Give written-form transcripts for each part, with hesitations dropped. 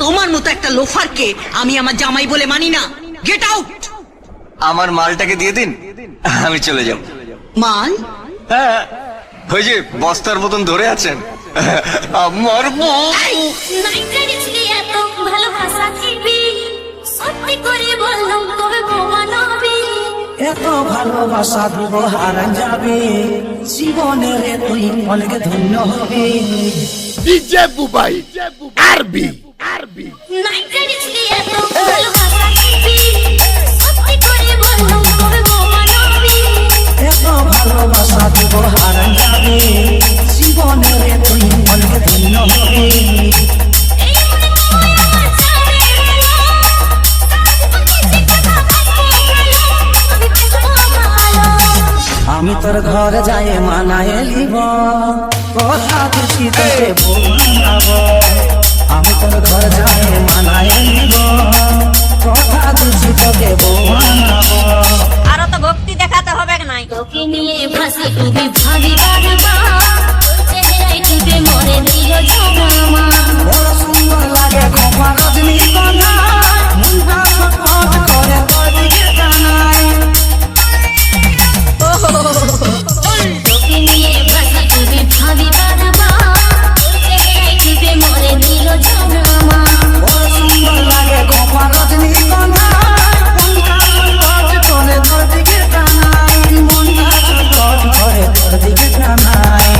তোমার মতো একটা লোফারকে আমি আমার জামাই বলে মানি না। Get out. আমার মালটাকে দিয়ে দিন, আমি চলে যাব। মাল? হ্যাঁ, ওই যে বস্তার মতন ধরে আছেন আমার বউ। এত ভালোবাসা দিব হারান যাবে, জীবনের তুই অনেক ধন্য হবে। ডিজে বুবাই আরবি আরবি এত ভালোবাসা দিব হারান যাবে, জীবনের তুই অনেক ধন্য হবে। আমি তোর ঘর যাই মানায় লিব, কথা দিচ্ছি তোকে বানাবো। আমি তোর ঘর যাই মানায় লিব, কথা দিচ্ছি তোকে বানাবো। আরো তো ভক্তি দেখাতে হবে নাই। তোকে নিয়ে ভাসি তুমি ভাবি বারবার, চেহারায় টুটে মরে দিল জমামা। বড় সুন্দর লাগে খোপা রজনীগন্ধা, মুন্ডা ছটফট করে তোর দিকে টানায়। তোকে নিয়ে ভাসি তুমি ভাবি বারবার, চেহারায় টুটে মরে দিল জমামা। বড় সুন্দর লাগে খোপা রজনীগন্ধা, মুন্ডা ছটফট করে তোর দিকে টানায়। মুন্ডা ছটফট করে তোর দিকে টানায়।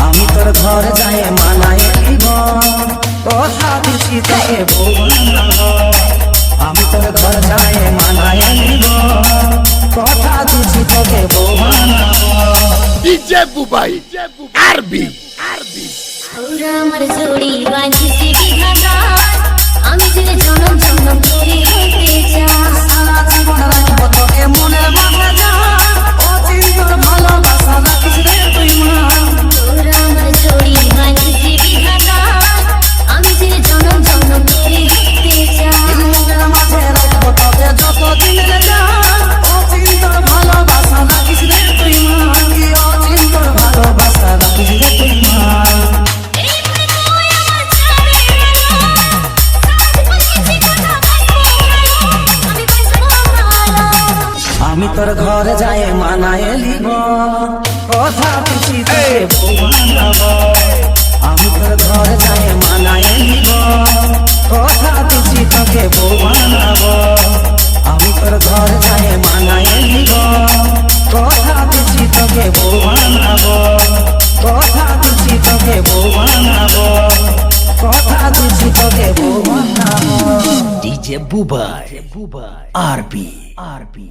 আমি তোর ঘর যাই মানায় লিব, কথা দিচ্ছি তোকে বানাবো। আমি তোর ঘর যাই মানায় লিব, কথা দিচ্ছি তোকে বানাবো। ডিজে বুবাই আরবি আরবি ওরা আমার জড়ি বাঁধিছে বিধাতার, আমি যে জনম জনম ধরে হতে চাই। সারা জীবন রাখবো তোকে মনের মাঝে জান, অচিন্তর ভালোবাসা রাখিস রে তুই মান। ওরা আমার জড়ি বাঁধিছে বিধাতার, আমি যে জনম জনম ধরে হতে চাই। মনের মাঝে রাখবো তোকে যতদিন রে জান, অচিন্তর ভালোবাসা রাখিস রে তুই মান। অচিন্তর ভালোবাসা রাখিস রে তুই মান। এই মনে তুই আমার চাঁদের আলো, সাথে কথা বাঁচবো ভালো, আমি বাঁচবো ভালো। আমি তোর ঘর যাই মানায় লিব, কথা দিচ্ছি তোকে বানাবো। আমি তোর ঘর যাই মানায় লিব, কথা দিচ্ছি তোকে বানাবো। আমি তোর ঘর যাই মানায় লিব, কথা দিচ্ছি তোকে বানাবো। কথা দিচ্ছি তোকে বানাবো, কথা দিচ্ছি তোকে বানাবো। ডিজে বুবাই আরবি আরবি।